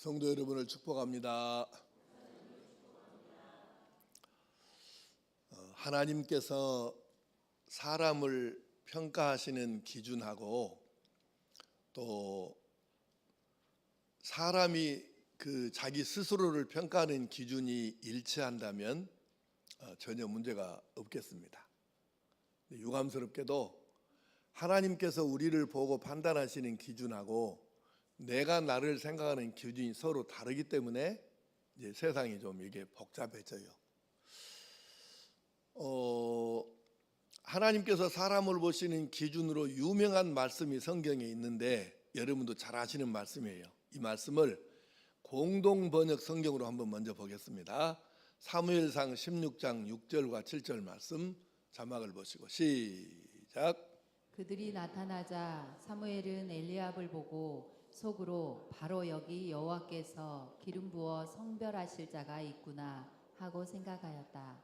성도 여러분을 축복합니다. 하나님께서 사람을 평가하시는 기준하고 또 사람이 자기 스스로를 평가하는 기준이 일치한다면 전혀 문제가 없겠습니다. 유감스럽게도 하나님께서 우리를 보고 판단하시는 기준하고 내가 나를 생각하는 기준이 서로 다르기 때문에 이제 세상이 좀 이게 복잡해져요. 하나님께서 사람을 보시는 기준으로 유명한 말씀이 성경에 있는데 여러분도 잘 아시는 말씀이에요. 이 말씀을 공동 번역 성경으로 한번 먼저 보겠습니다. 사무엘상 16장 6절과 7절 말씀 자막을 보시고 시작. 그들이 나타나자 사무엘은 엘리압을 보고 속으로 바로 여기 여호와께서 기름 부어 성별하실 자가 있구나 하고 생각하였다.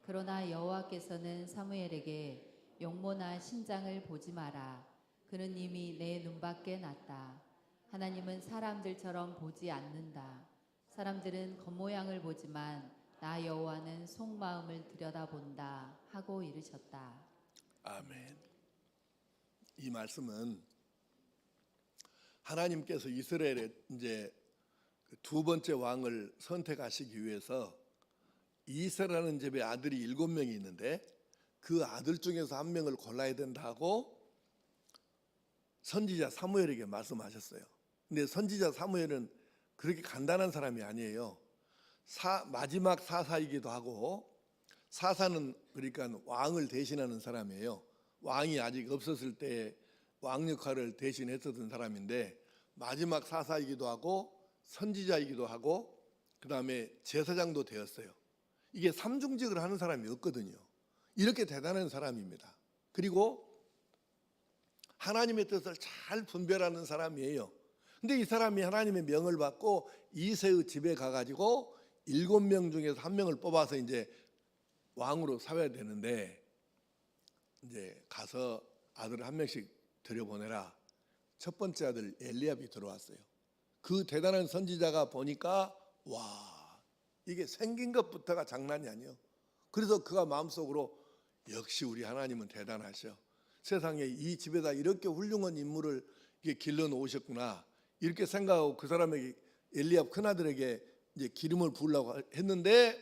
그러나 여호와께서는 사무엘에게 용모나 신장을 보지 마라. 그는 이미 내 눈밖에 났다. 하나님은 사람들처럼 보지 않는다. 사람들은 겉모양을 보지만 나 여호와는 속마음을 들여다본다 하고 이르셨다. 아멘. 이 말씀은 하나님께서 이스라엘의 이제 두 번째 왕을 선택하시기 위해서 이새라는 집에 아들이 7명이 있는데 그 아들 중에서 한 명을 골라야 된다고 선지자 사무엘에게 말씀하셨어요. 근데 선지자 사무엘은 그렇게 간단한 사람이 아니에요. 마지막 사사이기도 하고 사사는 그러니까 왕을 대신하는 사람이에요. 왕이 아직 없었을 때 왕 역할을 대신했었던 사람인데 마지막 사사이기도 하고 선지자이기도 하고 그 다음에 제사장도 되었어요. 이게 삼중직을 하는 사람이 없거든요. 이렇게 대단한 사람입니다. 그리고 하나님의 뜻을 잘 분별하는 사람이에요. 근데 이 사람이 하나님의 명을 받고 이새의 집에 가가지고 7명 중에서 1명을 뽑아서 이제 왕으로 삼아야 되는데 이제 가서 아들을 1명씩 들여보내라. 첫 번째 아들 엘리압이 들어왔어요. 그 대단한 선지자가 보니까 와, 이게 생긴 것부터가 장난이 아니에요. 그래서 그가 마음속으로 역시 우리 하나님은 대단하셔. 세상에 이 집에다 이렇게 훌륭한 인물을 길러 놓으셨구나. 이렇게 생각하고 그 사람에게 엘리압 큰아들에게 이제 기름을 부으려고 했는데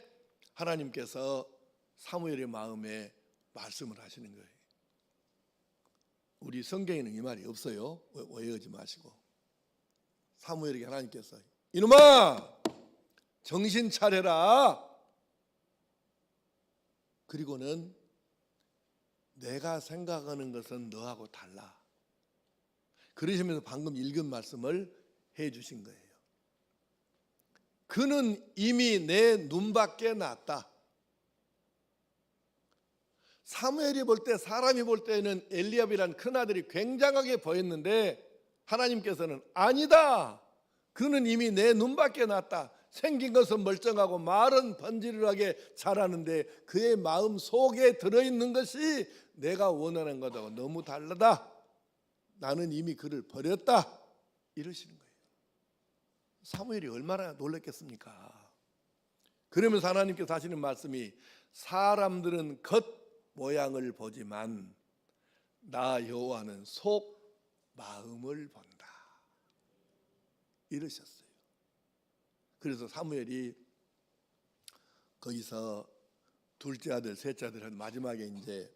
하나님께서 사무엘의 마음에 말씀을 하시는 거예요. 우리 성경에는 이 말이 없어요. 오해하지 마시고. 사무엘에게 하나님께서 이놈아 정신 차려라. 그리고는 내가 생각하는 것은 너하고 달라. 그러시면서 방금 읽은 말씀을 해 주신 거예요. 그는 이미 내 눈밖에 났다. 사무엘이 볼 때 사람이 볼 때는 엘리압이란 큰아들이 굉장하게 보였는데 하나님께서는 아니다. 그는 이미 내 눈밖에 났다. 생긴 것은 멀쩡하고 말은 번지르르하게 자라는데 그의 마음 속에 들어있는 것이 내가 원하는 것하고 너무 다르다. 나는 이미 그를 버렸다. 이러시는 거예요. 사무엘이 얼마나 놀랐겠습니까? 그러면서 하나님께서 하시는 말씀이 사람들은 겉 모양을 보지만 나 여호와는 속 마음을 본다. 이러셨어요. 그래서 사무엘이 거기서 둘째 아들, 셋째 아들 마지막에 이제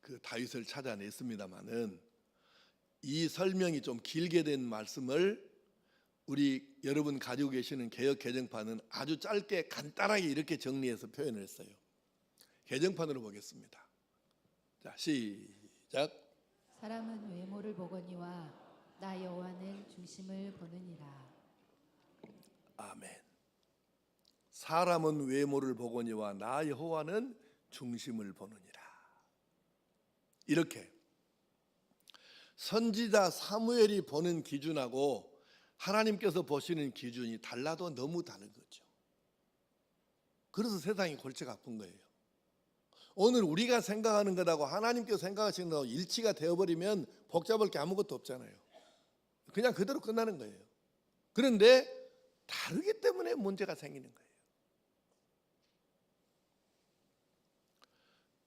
그 다윗을 찾아냈습니다만은 이 설명이 좀 길게 된 말씀을 우리 여러분 가지고 계시는 개역 개정판은 아주 짧게 간단하게 이렇게 정리해서 표현을 했어요. 개정판으로 보겠습니다. 자, 시작. 사람은 외모를 보거니와 나 여호와는 중심을 보느니라. 아멘. 사람은 외모를 보거니와 나 여호와는 중심을 보느니라. 이렇게 선지자 사무엘이 보는 기준하고 하나님께서 보시는 기준이 달라도 너무 다른 거죠. 그래서 세상이 골치가 아픈 거예요. 오늘 우리가 생각하는 것하고 하나님께서 생각하시는 것하고 일치가 되어버리면 복잡할 게 아무것도 없잖아요. 그냥 그대로 끝나는 거예요. 그런데 다르기 때문에 문제가 생기는 거예요.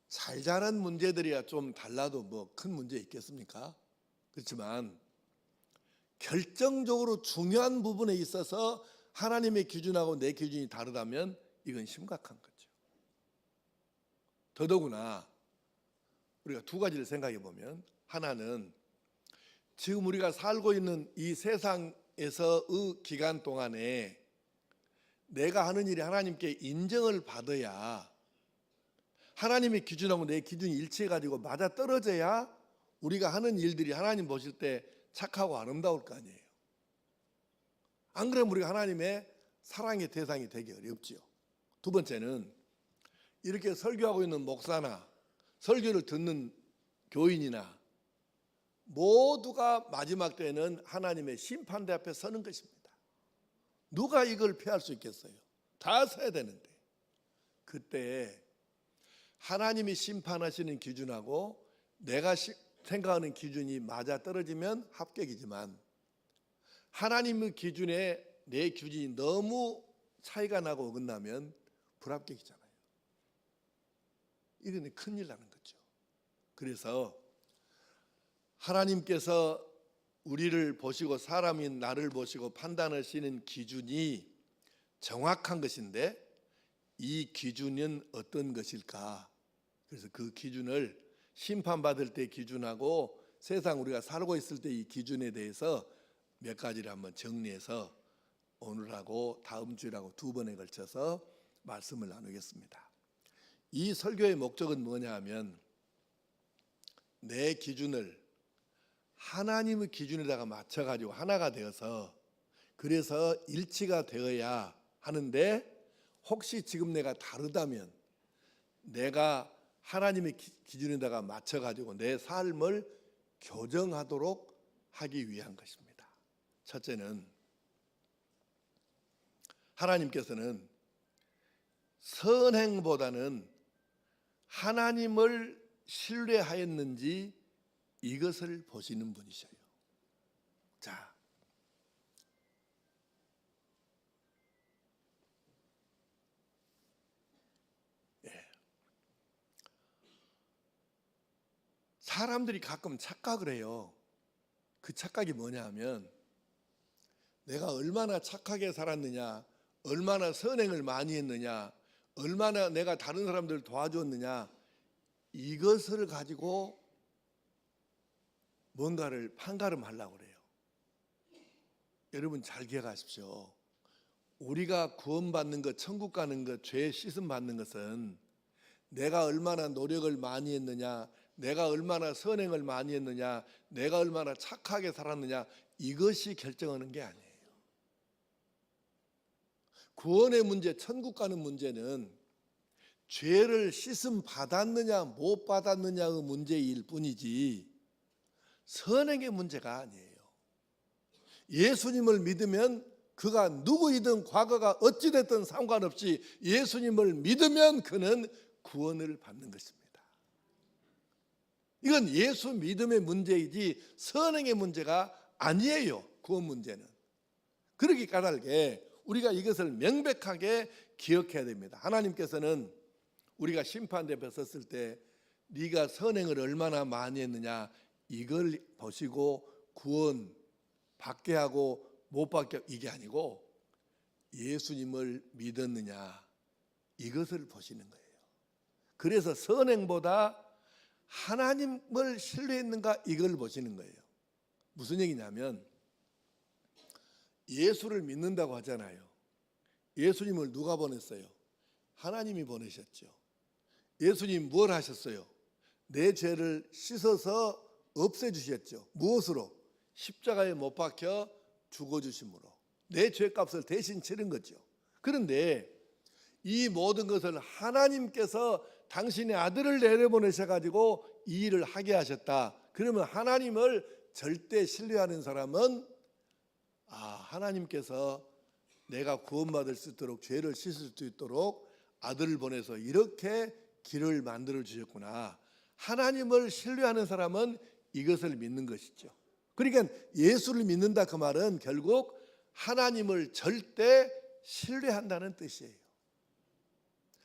잘 자란 문제들이야 좀 달라도 뭐 큰 문제 있겠습니까? 그렇지만 결정적으로 중요한 부분에 있어서 하나님의 기준하고 내 기준이 다르다면 이건 심각한 거죠. 더더구나 우리가 두 가지를 생각해 보면, 하나는 지금 우리가 살고 있는 이 세상에서의 기간 동안에 내가 하는 일이 하나님께 인정을 받아야, 하나님의 기준하고 내 기준이 일치해가지고 맞아떨어져야 우리가 하는 일들이 하나님 보실 때 착하고 아름다울 거 아니에요. 안 그러면 우리가 하나님의 사랑의 대상이 되기 어렵지요. 두 번째는 이렇게 설교하고 있는 목사나 설교를 듣는 교인이나 모두가 마지막 때는 하나님의 심판대 앞에 서는 것입니다. 누가 이걸 피할 수 있겠어요? 다 서야 되는데, 그때 하나님이 심판하시는 기준하고 내가 생각하는 기준이 맞아 떨어지면 합격이지만, 하나님의 기준에 내 기준이 너무 차이가 나고 어긋나면 불합격이잖아요. 이건 큰일 나는 거죠. 그래서 하나님께서 우리를 보시고 사람인 나를 보시고 판단하시는 기준이 정확한 것인데, 이 기준은 어떤 것일까? 그래서 그 기준을 심판받을 때 기준하고 세상 우리가 살고 있을 때 이 기준에 대해서 몇 가지를 한번 정리해서 오늘하고 다음 주라고 두 번에 걸쳐서 말씀을 나누겠습니다. 이 설교의 목적은 뭐냐 하면, 내 기준을 하나님의 기준에다가 맞춰가지고 하나가 되어서, 그래서 일치가 되어야 하는데, 혹시 지금 내가 다르다면 내가 하나님의 기준에다가 맞춰가지고 내 삶을 교정하도록 하기 위한 것입니다. 첫째는, 하나님께서는 선행보다는 하나님을 신뢰하였는지 이것을 보시는 분이셔요. 자, 사람들이 가끔 착각을 해요. 그 착각이 뭐냐 하면, 내가 얼마나 착하게 살았느냐, 얼마나 선행을 많이 했느냐, 얼마나 내가 다른 사람들을 도와줬느냐, 이것을 가지고 뭔가를 판가름하려고 그래요. 여러분 잘 기억하십시오. 우리가 구원받는 것, 천국 가는 것, 죄 씻음 받는 것은 내가 얼마나 노력을 많이 했느냐, 내가 얼마나 선행을 많이 했느냐, 내가 얼마나 착하게 살았느냐, 이것이 결정하는 게 아니에요. 구원의 문제, 천국 가는 문제는 죄를 씻음 받았느냐 못 받았느냐의 문제일 뿐이지 선행의 문제가 아니에요. 예수님을 믿으면 그가 누구이든 과거가 어찌됐든 상관없이 예수님을 믿으면 그는 구원을 받는 것입니다. 이건 예수 믿음의 문제이지 선행의 문제가 아니에요. 구원 문제는. 그러기 까닭에 우리가 이것을 명백하게 기억해야 됩니다. 하나님께서는 우리가 심판대 앞에 섰을 때 네가 선행을 얼마나 많이 했느냐 이걸 보시고 구원 받게 하고 못 받게, 이게 아니고 예수님을 믿었느냐 이것을 보시는 거예요. 그래서 선행보다 하나님을 신뢰했는가 이걸 보시는 거예요. 무슨 얘기냐면, 예수를 믿는다고 하잖아요. 예수님을 누가 보냈어요? 하나님이 보내셨죠. 예수님 뭘 하셨어요? 내 죄를 씻어서 없애주셨죠. 무엇으로? 십자가에 못 박혀 죽어주심으로 내 죄값을 대신 치른 거죠. 그런데 이 모든 것을 하나님께서 당신의 아들을 내려보내셔가지고 이 일을 하게 하셨다. 그러면 하나님을 절대 신뢰하는 사람은 하나님께서 내가 구원받을 수 있도록 죄를 씻을 수 있도록 아들을 보내서 이렇게 길을 만들어 주셨구나. 하나님을 신뢰하는 사람은 이것을 믿는 것이죠. 그러니까 예수를 믿는다 그 말은 결국 하나님을 절대 신뢰한다는 뜻이에요.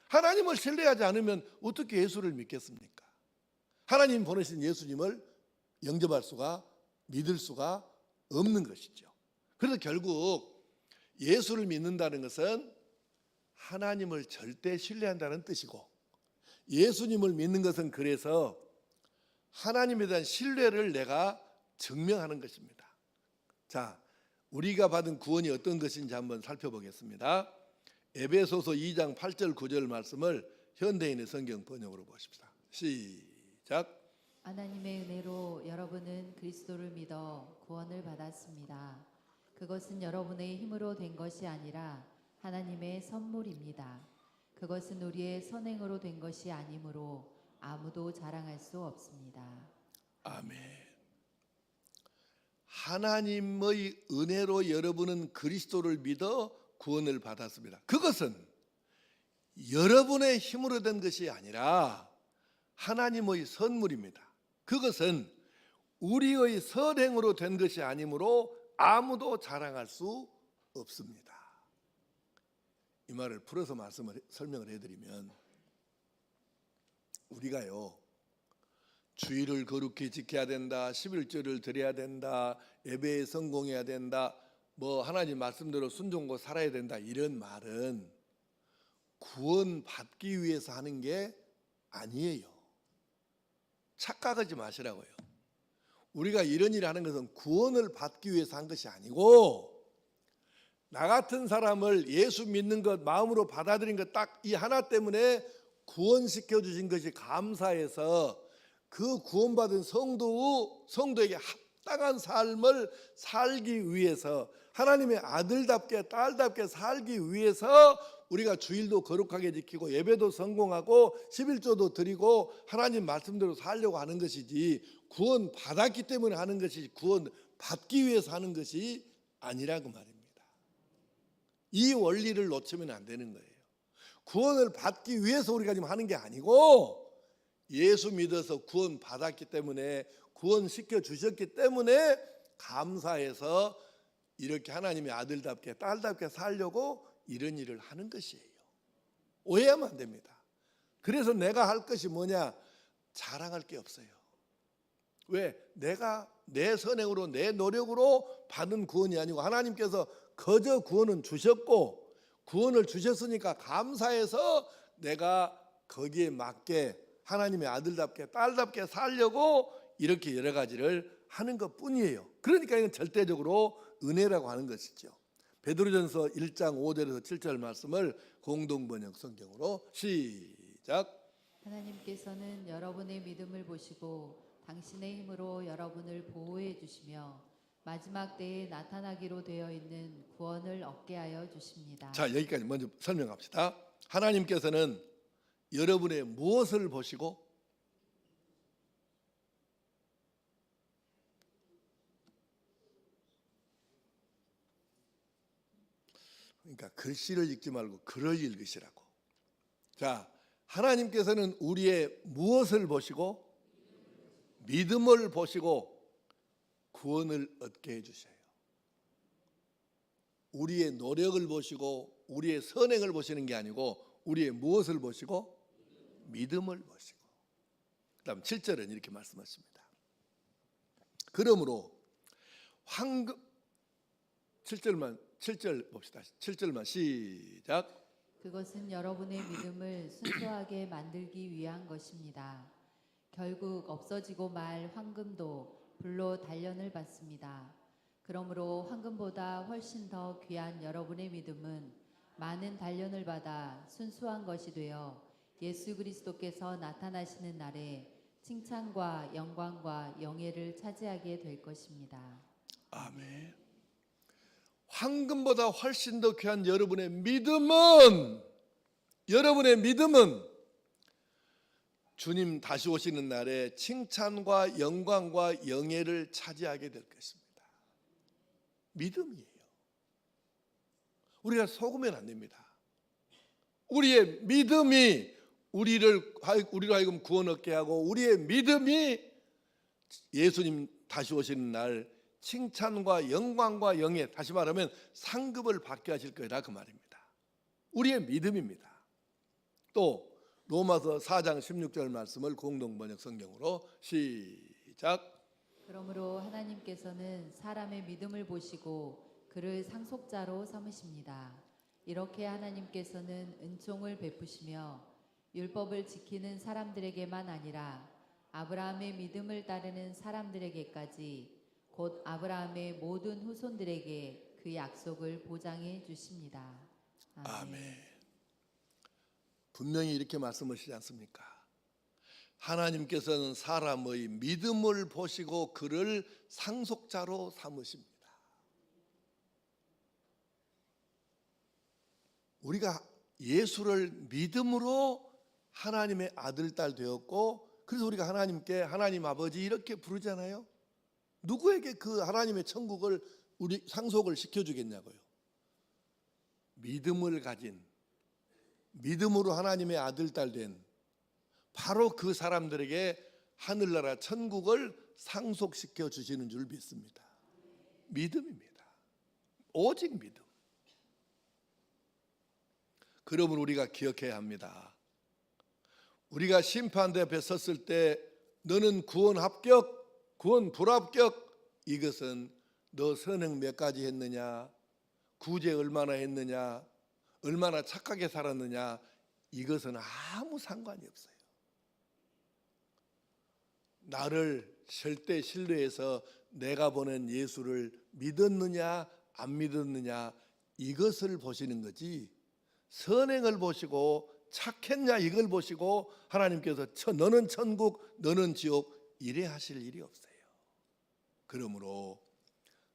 하나님을 신뢰하지 않으면 어떻게 예수를 믿겠습니까? 하나님 보내신 예수님을 영접할 수가, 믿을 수가 없는 것이죠. 그래서 결국 예수를 믿는다는 것은 하나님을 절대 신뢰한다는 뜻이고, 예수님을 믿는 것은 그래서 하나님에 대한 신뢰를 내가 증명하는 것입니다. 자, 우리가 받은 구원이 어떤 것인지 한번 살펴보겠습니다. 에베소서 2장 8절 9절 말씀을 현대인의 성경 번역으로 보십시다. 시작. 하나님의 은혜로 여러분은 그리스도를 믿어 구원을 받았습니다. 그것은 여러분의 힘으로 된 것이 아니라 하나님의 선물입니다. 그것은 우리의 선행으로 된 것이 아니므로 아무도 자랑할 수 없습니다. 아멘. 하나님의 은혜로 여러분은 그리스도를 믿어 구원을 받았습니다. 그것은 여러분의 힘으로 된 것이 아니라 하나님의 선물입니다. 그것은 우리의 선행으로 된 것이 아니므로 아무도 자랑할 수 없습니다. 이 말을 풀어서 설명을 해드리면, 우리가요 주일을 거룩히 지켜야 된다, 11조를 드려야 된다, 예배에 성공해야 된다, 뭐 하나님 말씀대로 순종하고 살아야 된다, 이런 말은 구원 받기 위해서 하는 게 아니에요. 착각하지 마시라고요. 우리가 이런 일을 하는 것은 구원을 받기 위해서 한 것이 아니고, 나 같은 사람을 예수 믿는 것, 마음으로 받아들인 것 딱 이 하나 때문에 구원시켜 주신 것이 감사해서 그 구원받은 성도에게 합당한 삶을 살기 위해서, 하나님의 아들답게 딸답게 살기 위해서 우리가 주일도 거룩하게 지키고 예배도 성공하고 11조도 드리고 하나님 말씀대로 살려고 하는 것이지, 구원 받았기 때문에 하는 것이지 구원 받기 위해서 하는 것이 아니라고 말입니다. 이 원리를 놓치면 안 되는 거예요. 구원을 받기 위해서 우리가 지금 하는 게 아니고, 예수 믿어서 구원 받았기 때문에, 구원시켜 주셨기 때문에 감사해서 이렇게 하나님의 아들답게 딸답게 살려고 이런 일을 하는 것이에요. 오해하면 안 됩니다. 그래서 내가 할 것이 뭐냐? 자랑할 게 없어요. 왜? 내가 내 선행으로 내 노력으로 받은 구원이 아니고 하나님께서 거저 구원은 주셨고, 구원을 주셨으니까 감사해서 내가 거기에 맞게 하나님의 아들답게 딸답게 살려고 이렇게 여러 가지를 하는 것뿐이에요. 그러니까 이건 절대적으로 은혜라고 하는 것이죠. 베드로전서 1장 5절에서 7절 말씀을 공동번역 성경으로 시작. 하나님께서는 여러분의 믿음을 보시고 당신의 힘으로 여러분을 보호해 주시며 마지막 때에 나타나기로 되어 있는 구원을 얻게 하여 주십니다. 자, 여기까지 먼저 설명합시다. 하나님께서는 여러분의 무엇을 보시고, 그러니까 글씨를 읽지 말고 글을 읽으시라고. 자, 하나님께서는 우리의 무엇을 보시고 믿음을 보시고 구원을 얻게 해주셔요. 우리의 노력을 보시고 우리의 선행을 보시는 게 아니고 우리의 무엇을 보시고 믿음을 보시고. 그 다음 7절은 이렇게 말씀하십니다. 그러므로 7절 봅시다. 7절만 시작. 그것은 여러분의 믿음을 순수하게 만들기 위한 것입니다. 결국 없어지고 말 황금도 불로 단련을 받습니다. 그러므로 황금보다 훨씬 더 귀한 여러분의 믿음은 많은 단련을 받아 순수한 것이 되어 예수 그리스도께서 나타나시는 날에 칭찬과 영광과 영예를 차지하게 될 것입니다. 아멘. 황금보다 훨씬 더 귀한 여러분의 믿음은 주님 다시 오시는 날에 칭찬과 영광과 영예를 차지하게 될 것입니다. 믿음이에요. 우리가 속으면 안 됩니다. 우리의 믿음이 우리로 하여금 구원 얻게 하고, 우리의 믿음이 예수님 다시 오시는 날 칭찬과 영광과 영예, 다시 말하면 상급을 받게 하실 거라 그 말입니다. 우리의 믿음입니다. 또 로마서 4장 16절 말씀을 공동번역 성경으로 시작. 그러므로 하나님께서는 사람의 믿음을 보시고 그를 상속자로 삼으십니다. 이렇게 하나님께서는 은총을 베푸시며 율법을 지키는 사람들에게만 아니라 아브라함의 믿음을 따르는 사람들에게까지 곧 아브라함의 모든 후손들에게 그 약속을 보장해 주십니다. 아멘. 분명히 이렇게 말씀하시지 않습니까? 하나님께서는 사람의 믿음을 보시고 그를 상속자로 삼으십니다. 우리가 예수를 믿음으로 하나님의 아들, 딸 되었고, 그래서 우리가 하나님께 하나님 아버지 이렇게 부르잖아요. 누구에게 그 하나님의 천국을 우리 상속을 시켜주겠냐고요. 믿음을 가진, 믿음으로 하나님의 아들, 딸 된 바로 그 사람들에게 하늘나라 천국을 상속시켜 주시는 줄 믿습니다. 믿음입니다. 오직 믿음. 그러므로 우리가 기억해야 합니다. 우리가 심판대 앞에 섰을 때 너는 구원 합격, 구원 불합격, 이것은 너 선행 몇 가지 했느냐, 구제 얼마나 했느냐, 얼마나 착하게 살았느냐, 이것은 아무 상관이 없어요. 나를 절대 신뢰해서 내가 보낸 예수를 믿었느냐 안 믿었느냐, 이것을 보시는 거지, 선행을 보시고 착했냐 이걸 보시고 하나님께서 너는 천국 너는 지옥 이래 하실 일이 없어요. 그러므로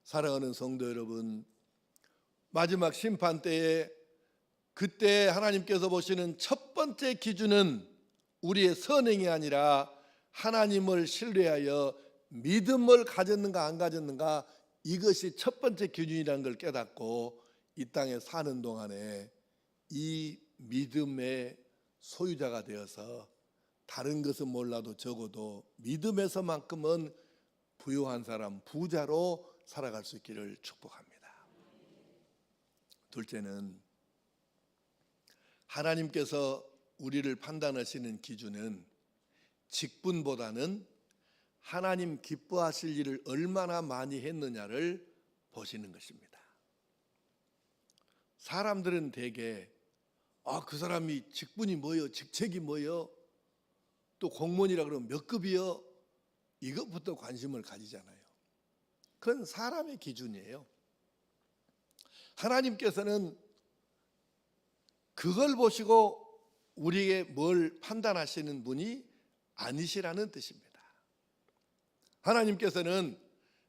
사랑하는 성도 여러분, 마지막 심판 때에 그때 하나님께서 보시는 첫 번째 기준은 우리의 선행이 아니라 하나님을 신뢰하여 믿음을 가졌는가 안 가졌는가, 이것이 첫 번째 기준이라는 걸 깨닫고 이 땅에 사는 동안에 이 믿음의 소유자가 되어서 다른 것은 몰라도 적어도 믿음에서만큼은 부유한 사람, 부자로 살아갈 수 있기를 축복합니다. 둘째는 하나님께서 우리를 판단하시는 기준은 직분보다는 하나님 기뻐하실 일을 얼마나 많이 했느냐를 보시는 것입니다. 사람들은 대개 그 사람이 직분이 뭐요, 직책이 뭐요, 또 공무원이라 그러면 몇 급이요, 이것부터 관심을 가지잖아요. 그건 사람의 기준이에요. 하나님께서는 그걸 보시고 우리에게 뭘 판단하시는 분이 아니시라는 뜻입니다. 하나님께서는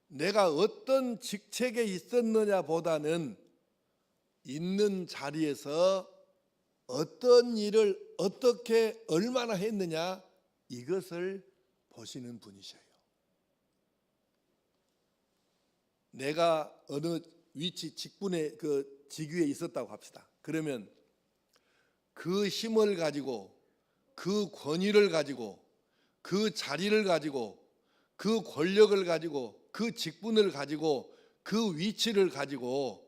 내가 어떤 직책에 있었느냐 보다는 있는 자리에서 어떤 일을 어떻게 얼마나 했느냐, 이것을 보시는 분이셔요. 내가 어느 위치 직분의 그 직위에 있었다고 합시다. 그러면 그 힘을 가지고, 그 권위를 가지고, 그 자리를 가지고, 그 권력을 가지고, 그 직분을 가지고, 그 위치를 가지고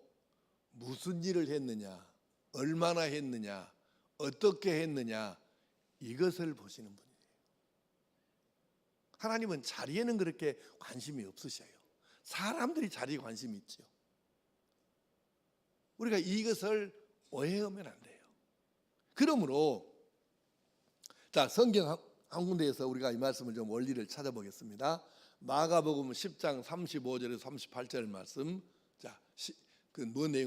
무슨 일을 했느냐, 얼마나 했느냐, 어떻게 했느냐, 이것을 보시는 분이에요. 하나님은 자리에는 그렇게 관심이 없으셔요. 사람들이 자리에 관심이 있죠. 우리가 이것을 오해하면 안 돼요. 그러므로 자, 성경 한 군데에서 우리가 이 말씀을 좀 원리를 찾아보겠습니다. 마가복음 10장 35절에서 38절 말씀. 자, 그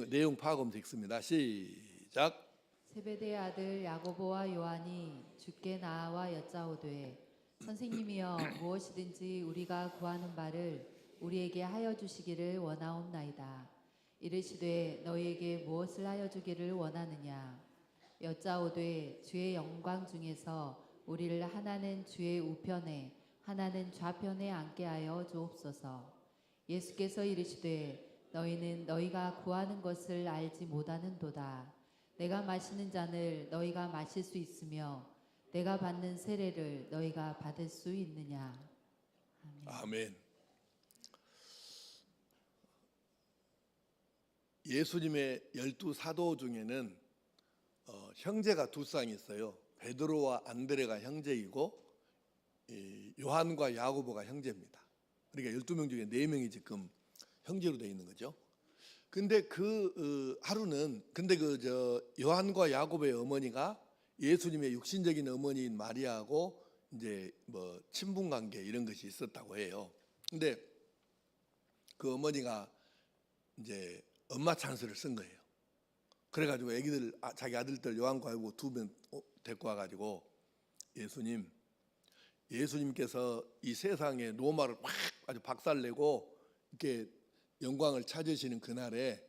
내용 파악하면 되겠습니다. 시작. 세베대의 아들 야고보와 요한이 주께 나아와 여짜오되 선생님이여, 무엇이든지 우리가 구하는 바를 우리에게 하여 주시기를 원하옵나이다. 이르시되 너희에게 무엇을 하여 주기를 원하느냐. 여짜오되 주의 영광 중에서 우리를 하나는 주의 우편에 하나는 좌편에 앉게 하여 주옵소서. 예수께서 이르시되 너희는 너희가 구하는 것을 알지 못하는도다. 내가 마시는 잔을 너희가 마실 수 있으며 내가 받는 세례를 너희가 받을 수 있느냐. 아멘. 아멘. 예수님의 12사도 중에는 형제가 두 쌍이 있어요. 베드로와 안드레가 형제이고 요한과 야고보가 형제입니다. 그러니까 12명 중에 4명이 지금 형제로 되어 있는 거죠. 근데 하루는 요한과 야고보의 어머니가 예수님의 육신적인 어머니인 마리아하고 이제 뭐 친분 관계 이런 것이 있었다고 해요. 근데 그 어머니가 이제 엄마 찬스를 쓴 거예요. 그래가지고 자기 아들들 요한과 야고보 2명 데리고 와가지고 예수님께서 이 세상에 로마를 확 아주 박살내고 이렇게 영광을 찾으시는 그날에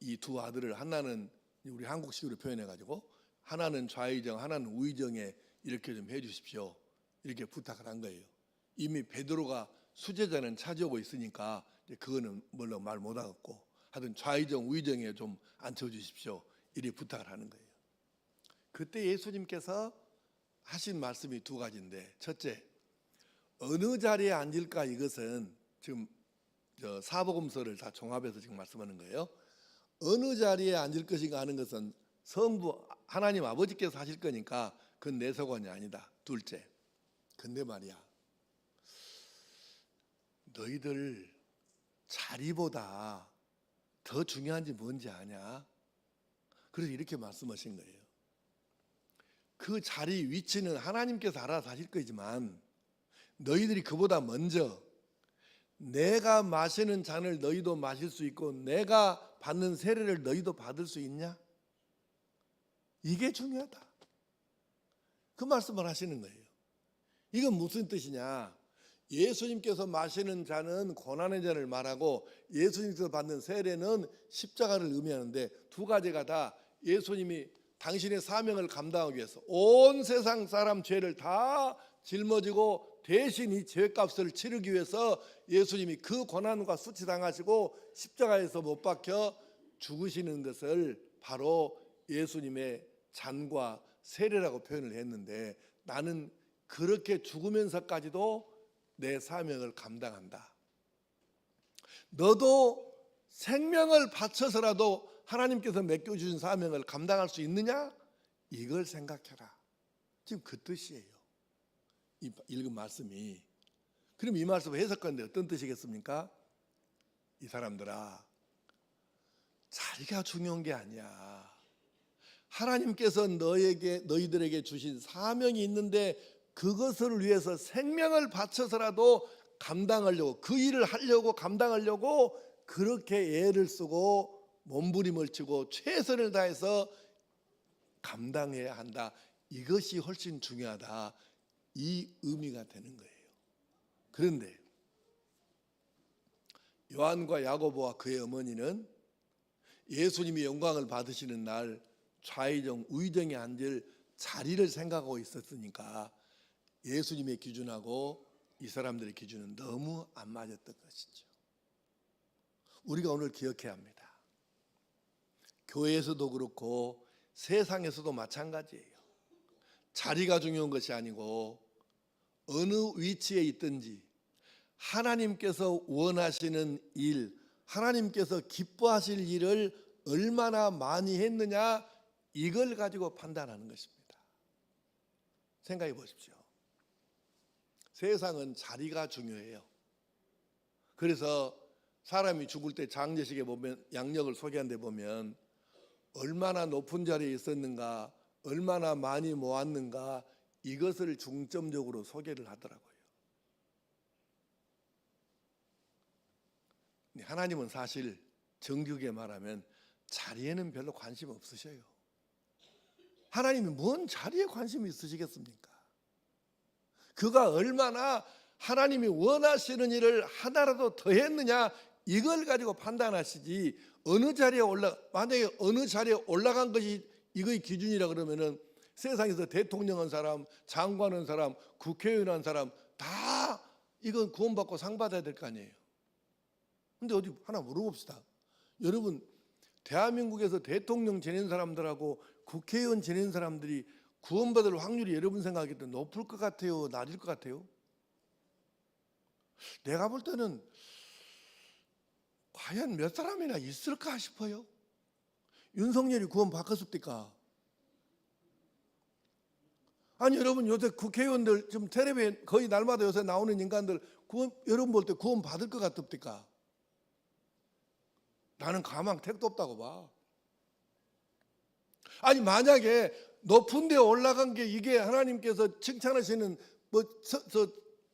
이 두 아들을 하나는 우리 한국식으로 표현해가지고 하나는 좌의정 하나는 우의정에 이렇게 좀 해주십시오 이렇게 부탁을 한 거예요. 이미 베드로가 수제자는 차지하고 있으니까 이제 그거는 물론 말 못하겠고 하여튼 좌의정 우의정에 좀 앉혀주십시오 이렇게 부탁을 하는 거예요. 그때 예수님께서 하신 말씀이 두 가지인데, 첫째, 어느 자리에 앉을까, 이것은 지금 사복음서를 다 종합해서 지금 말씀하는 거예요. 어느 자리에 앉을 것인가 하는 것은 성부 하나님 아버지께서 하실 거니까 그건 내 소관이 아니다. 둘째, 근데 말이야, 너희들 자리보다 더 중요한 게 뭔지 아냐? 그래서 이렇게 말씀하신 거예요. 그 자리 위치는 하나님께서 알아서 하실 거지만 너희들이 그보다 먼저 내가 마시는 잔을 너희도 마실 수 있고 내가 받는 세례를 너희도 받을 수 있냐? 이게 중요하다. 그 말씀을 하시는 거예요. 이건 무슨 뜻이냐? 예수님께서 마시는 잔은 고난의 잔을 말하고 예수님께서 받는 세례는 십자가를 의미하는데, 두 가지가 다 예수님이 당신의 사명을 감당하기 위해서 온 세상 사람 죄를 다 짊어지고 대신 이 죄값을 치르기 위해서 예수님이 그 고난과 수치당하시고 십자가에서 못 박혀 죽으시는 것을 바로 예수님의 잔과 세례라고 표현을 했는데, 나는 그렇게 죽으면서까지도 내 사명을 감당한다. 너도 생명을 바쳐서라도 하나님께서 맡겨주신 사명을 감당할 수 있느냐? 이걸 생각해라. 지금 그 뜻이에요. 이 읽은 말씀이. 그럼 이 말씀을 해석하는데 어떤 뜻이겠습니까? 이 사람들아, 자리가 중요한 게 아니야. 하나님께서 너희들에게 주신 사명이 있는데 그것을 위해서 생명을 바쳐서라도 감당하려고, 그 일을 하려고 감당하려고 그렇게 애를 쓰고 몸부림을 치고 최선을 다해서 감당해야 한다. 이것이 훨씬 중요하다. 이 의미가 되는 거예요. 그런데 요한과 야고보와 그의 어머니는 예수님이 영광을 받으시는 날 좌의정 우의정에 앉을 자리를 생각하고 있었으니까 예수님의 기준하고 이 사람들의 기준은 너무 안 맞았던 것이죠. 우리가 오늘 기억해야 합니다. 교회에서도 그렇고 세상에서도 마찬가지예요. 자리가 중요한 것이 아니고 어느 위치에 있든지 하나님께서 원하시는 일, 하나님께서 기뻐하실 일을 얼마나 많이 했느냐, 이걸 가지고 판단하는 것입니다. 생각해 보십시오. 세상은 자리가 중요해요. 그래서 사람이 죽을 때 장례식에 보면 양력을 소개한 데 보면 얼마나 높은 자리에 있었는가, 얼마나 많이 모았는가, 이것을 중점적으로 소개를 하더라고요. 하나님은 사실 정직하게 말하면 자리에는 별로 관심 없으셔요. 하나님이 뭔 자리에 관심이 있으시겠습니까? 그가 얼마나 하나님이 원하시는 일을 하나라도 더 했느냐, 이걸 가지고 판단하시지, 만약에 어느 자리에 올라간 것이 이거의 기준이라 그러면은 세상에서 대통령 한 사람, 장관 한 사람, 국회의원 한 사람 다 이건 구원받고 상 받아야 될 거 아니에요. 근데 어디 하나 물어봅시다. 여러분, 대한민국에서 대통령 지낸 사람들하고 국회의원 지낸 사람들이 구원받을 확률이 여러분 생각할 때 높을 것 같아요? 낮을 것 같아요? 내가 볼 때는 과연 몇 사람이나 있을까 싶어요. 윤석열이 구원 바꿨습니까? 아니 여러분 요새 국회의원들 지금 텔레비에 거의 날마다 요새 나오는 인간들 구원, 여러분 볼 때 구원 받을 것 같습니까? 나는 가망 택도 없다고 봐. 아니 만약에 높은 데 올라간 게 이게 하나님께서 칭찬하시는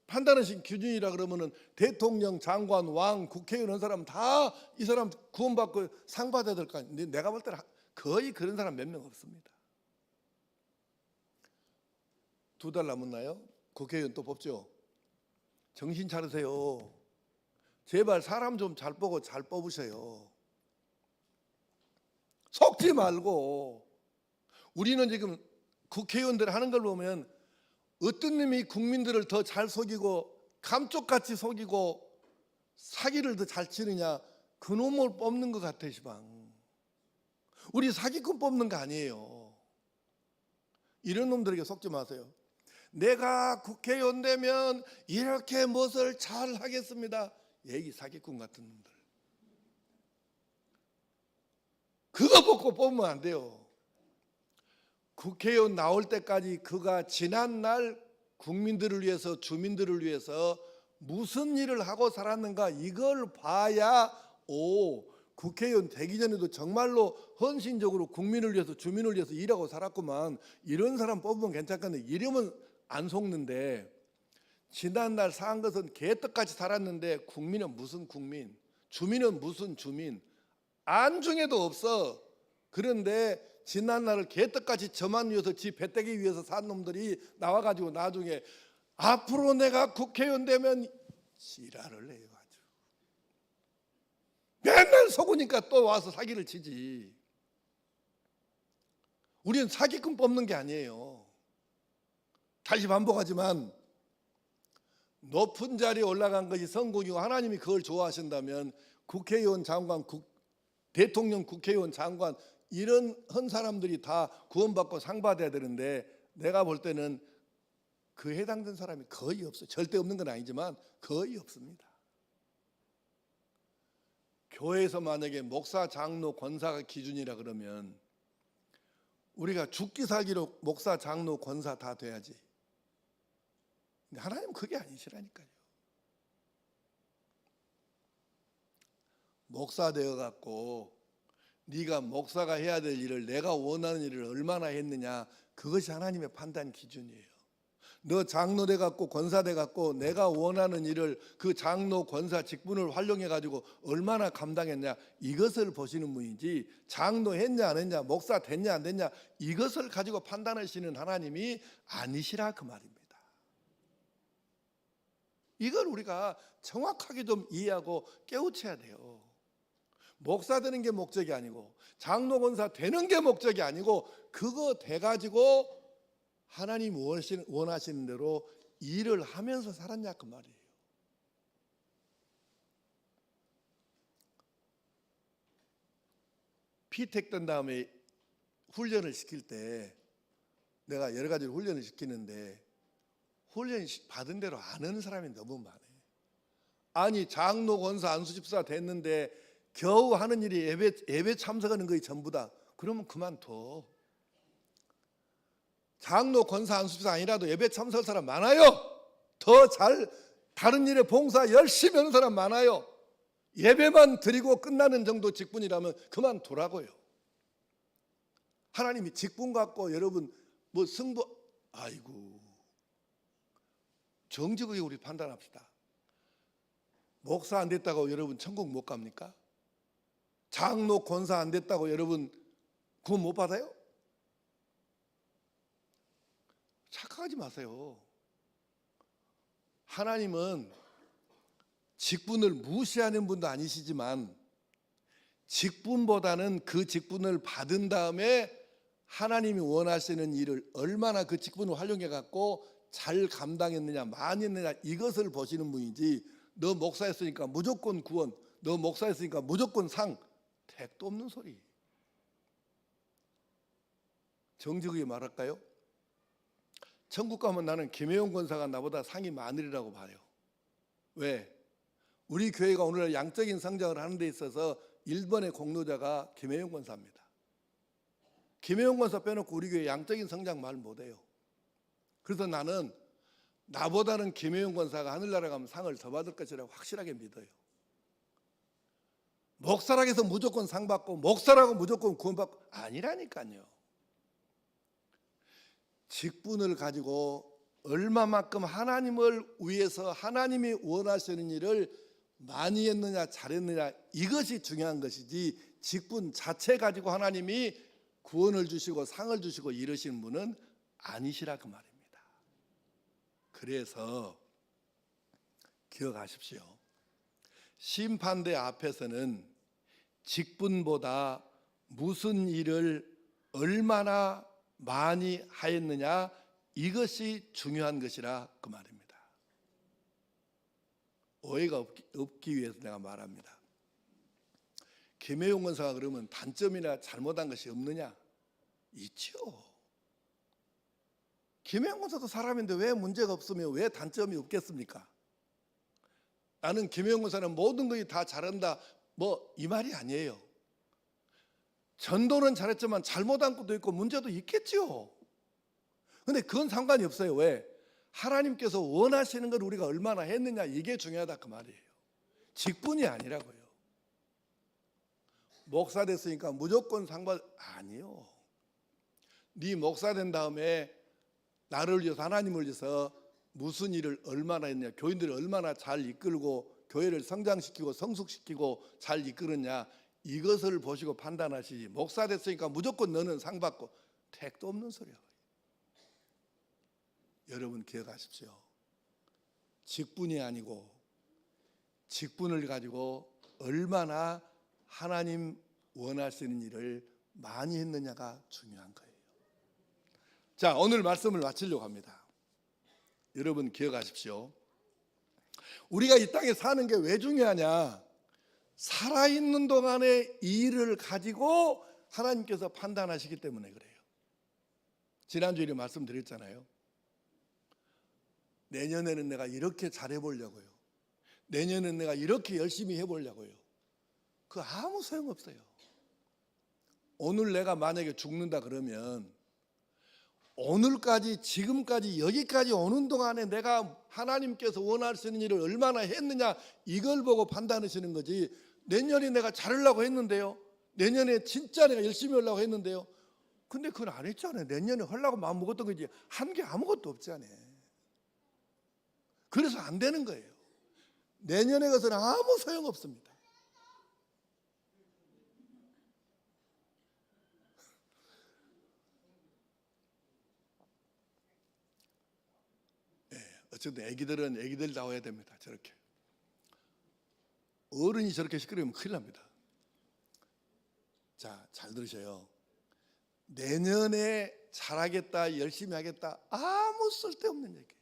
판단하신 기준이라 그러면은 대통령, 장관, 왕, 국회의원 한 사람 다 이 사람 구원받고 상 받아야 될 거 아니에요. 근데 내가 볼 때는 거의 그런 사람 몇 명 없습니다. 2달 남았나요? 국회의원 또 뽑죠. 정신 차리세요. 제발 사람 좀 잘 보고 잘 뽑으세요. 속지 말고. 우리는 지금 국회의원들 하는 걸 보면 어떤 놈이 국민들을 더 잘 속이고 감쪽같이 속이고 사기를 더 잘 치느냐, 그 놈을 뽑는 것 같아. 시방 우리 사기꾼 뽑는 거 아니에요. 이런 놈들에게 속지 마세요. 내가 국회의원 되면 이렇게 무엇을 잘 하겠습니다. 얘기 사기꾼 같은 놈들. 그거 보고 뽑으면 안 돼요. 국회의원 나올 때까지 그가 지난날 국민들을 위해서, 주민들을 위해서 무슨 일을 하고 살았는가, 이걸 봐야 국회의원 되기 전에도 정말로 헌신적으로 국민을 위해서, 주민을 위해서 일하고 살았구만, 이런 사람 뽑으면 괜찮겠네. 이러면 안 속는데, 지난날 사한 것은 개떡같이 살았는데 국민은 무슨 국민, 주민은 무슨 주민, 안중에도 없어. 그런데 지난날을 개떡같이 저만 위해서, 지 배때기 위해서 산 놈들이 나와가지고 나중에 앞으로 내가 국회의원 되면 지랄을 해요. 아주 맨날 속으니까 또 와서 사기를 치지. 우리는 사기꾼 뽑는 게 아니에요. 다시 반복하지만 높은 자리에 올라간 것이 성공이고 하나님이 그걸 좋아하신다면 국회의원, 장관, 대통령, 국회의원, 장관 이런 헌 사람들이 다 구원받고 상 받아야 되는데, 내가 볼 때는 그 해당된 사람이 거의 없어요. 절대 없는 건 아니지만 거의 없습니다. 교회에서 만약에 목사, 장로, 권사가 기준이라 그러면 우리가 죽기 살기로 목사, 장로, 권사 다 돼야지. 근데 하나님은 그게 아니시라니까요. 목사 되어갖고 네가 목사가 해야 될 일을, 내가 원하는 일을 얼마나 했느냐, 그것이 하나님의 판단 기준이에요. 너 장로 돼갖고 권사 돼갖고 내가 원하는 일을 그 장로, 권사 직분을 활용해가지고 얼마나 감당했냐, 이것을 보시는 분이지, 장로 했냐 안 했냐, 목사 됐냐 안 됐냐, 이것을 가지고 판단하시는 하나님이 아니시라 그 말입니다. 이걸 우리가 정확하게 좀 이해하고 깨우쳐야 돼요. 목사 되는 게 목적이 아니고, 장로, 권사 되는 게 목적이 아니고, 그거 돼가지고 하나님 원하시는 대로 일을 하면서 살았냐 그 말이에요. 피택된 다음에 훈련을 시킬 때 내가 여러 가지로 훈련을 시키는데, 훈련 받은 대로 안 하는 사람이 너무 많아요. 아니 장로, 권사, 안수집사 됐는데 겨우 하는 일이 예배 참석하는 거이 전부다. 그러면 그만둬. 장로, 권사, 안수집사 아니라도 예배 참석할 사람 많아요. 더 잘 다른 일에 봉사 열심히 하는 사람 많아요. 예배만 드리고 끝나는 정도 직분이라면 그만두라고요. 하나님이 직분 갖고 여러분 뭐 승부, 아이고, 정직하게 우리 판단합시다. 목사 안 됐다고 여러분 천국 못 갑니까? 장로, 권사 안 됐다고 여러분 구원 못 받아요? 착각하지 마세요. 하나님은 직분을 무시하는 분도 아니시지만, 직분보다는 그 직분을 받은 다음에 하나님이 원하시는 일을 얼마나 그 직분을 활용해 갖고 잘 감당했느냐, 많이 했느냐, 이것을 보시는 분이지, 너 목사였으니까 무조건 구원, 너 목사였으니까 무조건 상, 택도 없는 소리. 정직하게 말할까요? 천국 가면 나는 김혜용 권사가 나보다 상이 많으리라고 봐요. 왜? 우리 교회가 오늘날 양적인 성장을 하는 데 있어서 1번의 공로자가 김혜용 권사입니다. 김혜영 권사 빼놓고 우리 교회 양적인 성장 말 못해요. 그래서 나는 나보다는 김혜영 권사가 하늘나라 가면 상을 더 받을 것이라고 확실하게 믿어요. 목사락에서 무조건 상 받고 목사라고 무조건 구원받고 아니라니까요. 직분을 가지고 얼마만큼 하나님을 위해서 하나님이 원하시는 일을 많이 했느냐 잘했느냐 이것이 중요한 것이지 직분 자체 가지고 하나님이 구원을 주시고 상을 주시고 이러시는 분은 아니시라 그 말입니다. 그래서 기억하십시오. 심판대 앞에서는 직분보다 무슨 일을 얼마나 많이 하였느냐 이것이 중요한 것이라 그 말입니다. 오해가 없기 위해서 내가 말합니다. 김혜용 권사가 그러면 단점이나 잘못한 것이 없느냐? 있죠. 김혜용 권사도 사람인데 왜 문제가 없으면 왜 단점이 없겠습니까? 나는 김혜용 권사는 모든 것이 다 잘한다 뭐 이 말이 아니에요. 전도는 잘했지만 잘못한 것도 있고 문제도 있겠죠. 근데 그건 상관이 없어요. 왜? 하나님께서 원하시는 걸 우리가 얼마나 했느냐 이게 중요하다 그 말이에요. 직분이 아니라고요. 목사 됐으니까 무조건 상관 아니요. 네 목사 된 다음에 나를 위해서 하나님을 위해서 무슨 일을 얼마나 했냐, 교인들을 얼마나 잘 이끌고 교회를 성장시키고 성숙시키고 잘 이끌었냐 이것을 보시고 판단하시지 목사 됐으니까 무조건 너는 상 받고 택도 없는 소리야. 여러분 기억하십시오. 직분이 아니고 직분을 가지고 얼마나 하나님 원하시는 일을 많이 했느냐가 중요한 거예요. 자, 오늘 말씀을 마치려고 합니다. 여러분 기억하십시오. 우리가 이 땅에 사는 게 왜 중요하냐? 살아있는 동안에 이 일을 가지고 하나님께서 판단하시기 때문에 그래요. 지난주에 말씀드렸잖아요. 내년에는 내가 이렇게 잘해보려고요. 내년에는 내가 이렇게 열심히 해보려고요. 그 아무 소용없어요. 오늘 내가 만약에 죽는다 그러면 오늘까지 지금까지 여기까지 오는 동안에 내가 하나님께서 원하시는 일을 얼마나 했느냐 이걸 보고 판단하시는 거지. 내년에 내가 잘하려고 했는데요. 내년에 진짜 내가 열심히 하려고 했는데요. 근데 그건 안 했잖아요. 내년에 하려고 마음 먹었던 거지 한 게 아무것도 없잖아요. 그래서 안 되는 거예요. 내년에 가서는 아무 소용없습니다. 어쨌든 애기들은 애기들 나와야 됩니다. 저렇게 어른이 저렇게 시끄러우면 큰일 납니다. 자, 잘 들으셔요. 내년에 잘하겠다 열심히 하겠다 아무 쓸데없는 얘기예요.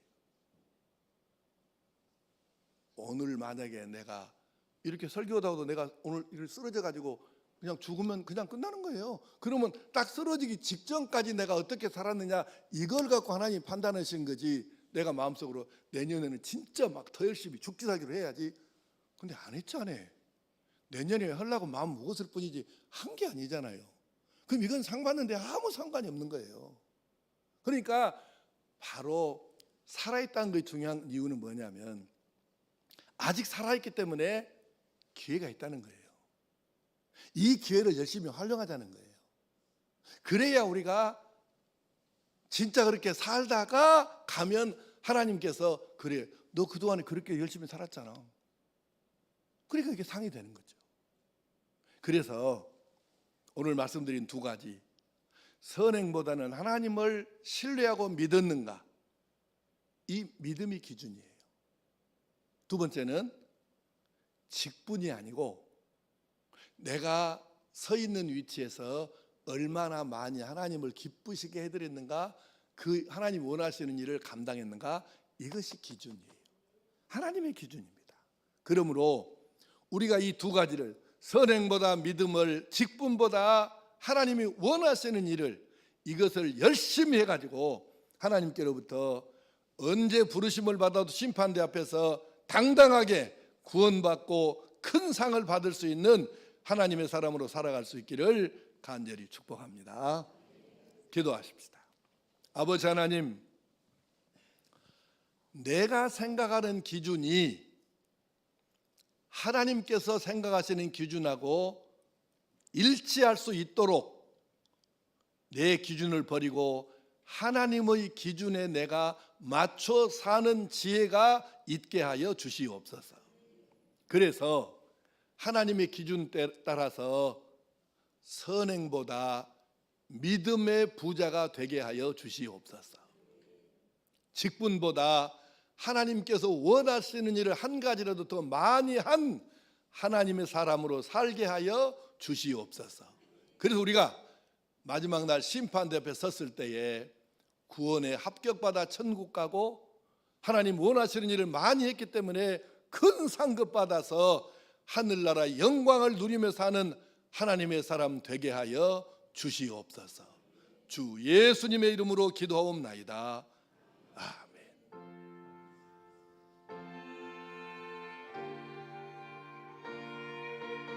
오늘 만약에 내가 이렇게 설교하다 가도 내가 오늘 이렇게 쓰러져 가지고 그냥 죽으면 그냥 끝나는 거예요. 그러면 딱 쓰러지기 직전까지 내가 어떻게 살았느냐 이걸 갖고 하나님 판단하신 거지. 내가 마음속으로 내년에는 진짜 막 더 열심히 죽기 살기로 해야지. 근데 안 했잖아요. 내년에 하려고 마음 먹었을 뿐이지 한 게 아니잖아요. 그럼 이건 상 받는데 아무 상관이 없는 거예요. 그러니까 바로 살아있다는 게 중요한 이유는 뭐냐면 아직 살아있기 때문에 기회가 있다는 거예요. 이 기회를 열심히 활용하자는 거예요. 그래야 우리가 진짜 그렇게 살다가 가면 하나님께서 그래 너 그동안에 그렇게 열심히 살았잖아. 그러니까 이게 상이 되는 거죠. 그래서 오늘 말씀드린 두 가지, 선행보다는 하나님을 신뢰하고 믿었는가, 이 믿음이 기준이에요. 두 번째는 직분이 아니고 내가 서 있는 위치에서 얼마나 많이 하나님을 기쁘시게 해드렸는가, 그 하나님 원하시는 일을 감당했는가, 이것이 기준이에요. 하나님의 기준입니다. 그러므로 우리가 이 두 가지를, 선행보다 믿음을, 직분보다 하나님이 원하시는 일을, 이것을 열심히 해가지고 하나님께로부터 언제 부르심을 받아도 심판대 앞에서 당당하게 구원받고 큰 상을 받을 수 있는 하나님의 사람으로 살아갈 수 있기를 간절히 축복합니다. 기도하십시다. 아버지 하나님, 내가 생각하는 기준이 하나님께서 생각하시는 기준하고 일치할 수 있도록 내 기준을 버리고 하나님의 기준에 내가 맞춰 사는 지혜가 있게 하여 주시옵소서. 그래서 하나님의 기준 따라서 선행보다 믿음의 부자가 되게 하여 주시옵소서. 직분보다 하나님께서 원하시는 일을 한 가지라도 더 많이 한 하나님의 사람으로 살게 하여 주시옵소서. 그래서 우리가 마지막 날 심판대 앞에 섰을 때에 구원에 합격받아 천국 가고 하나님 원하시는 일을 많이 했기 때문에 큰 상급 받아서 하늘나라 영광을 누리며 사는 하나님의 사람 되게 하여 주시옵소서. 주 예수님의 이름으로 기도하옵나이다. 아멘.